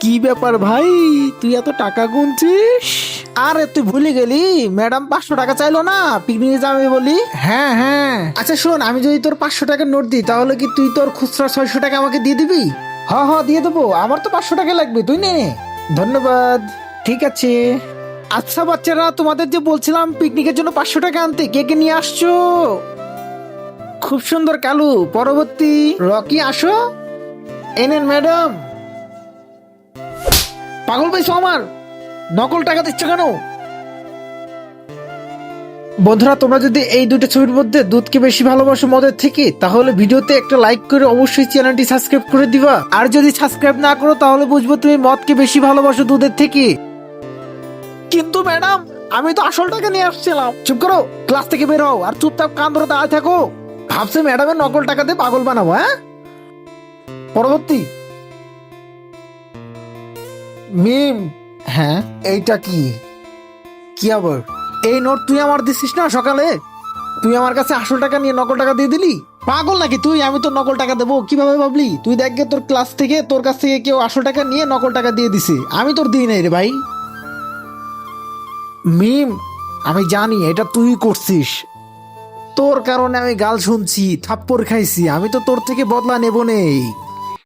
কি ব্যাপার ভাই, তুই এত টাকা গুনছিস? আরে তুই ভুলে গেলি, ম্যাডাম 500 টাকা চাইলো না পিকনিকে যাবে বলি। হ্যাঁ হ্যাঁ, আচ্ছা শোন, আমি যদি তোর 500 টাকার নোট দিই তাহলে কি তুই তোর খুচরা 600 টাকা আমাকে দিয়ে দিবি? হ হ দিয়ে দেবো, আমার তো 500 টাকা লাগবে, তুই নে নে। ধন্যবাদ। ঠিক আছে। আচ্ছা বাচ্চারা, তোমাদের যে বলছিলাম পিকনিকের জন্য 500 টাকা আনতে, কে কে নিয়ে আসছো? খুব সুন্দর কালু। পরবর্তী রকি, আসো। এনেন ম্যাডাম। পাগল পাইছো আমার? নকল টাকা দিচ্ছ কেন? বন্ধুরা, তোমরা যদি এই দুটো ছবির মধ্যে দুধকে বেশি ভালোবাসো মদের থেকে, তাহলে ভিডিওতে একটা লাইক করে অবশ্যই চ্যানেলটি সাবস্ক্রাইব করে দিবা। আর যদি সাবস্ক্রাইব না করো তাহলে বুঝবো তুমি মদকে বেশি ভালোবাসো দুধের থেকে। কিন্তু ম্যাডাম, আমি তো আসল টাকা নিয়ে আসছিলাম। চুপ করো, ক্লাস থেকে বের হও আর চুপচাপ কান ধরে দাঁড়ায় থাকো। ভাবছে ম্যাডামের নকল টাকা দিয়ে পাগল বানাবো, হ্যাঁ? পরবর্তী মিম। হ্যাঁ, এইটা কি? কি আবার? এই নোট তুই আমার দিছিস না সকালে? তুই আমার কাছে আসল টাকা নিয়ে নকল টাকা দিয়ে দিলি? পাগল নাকি তুই? আমি তোর নকল টাকা দেবো কিভাবে ভাবলি? তুই দেখ গে, তোর ক্লাস থেকে তোর কাছ থেকে কেউ আসল টাকা নিয়ে নকল টাকা দিয়ে দিছে, আমি তোর দিই নাই রে ভাই। মিম, আমি জানি এটা তুই করছিস। তোর কারণে আমি গাল শুনছি, থাপ্পড় খাইছি, আমি তো তোর থেকে বদলা নেব নেই।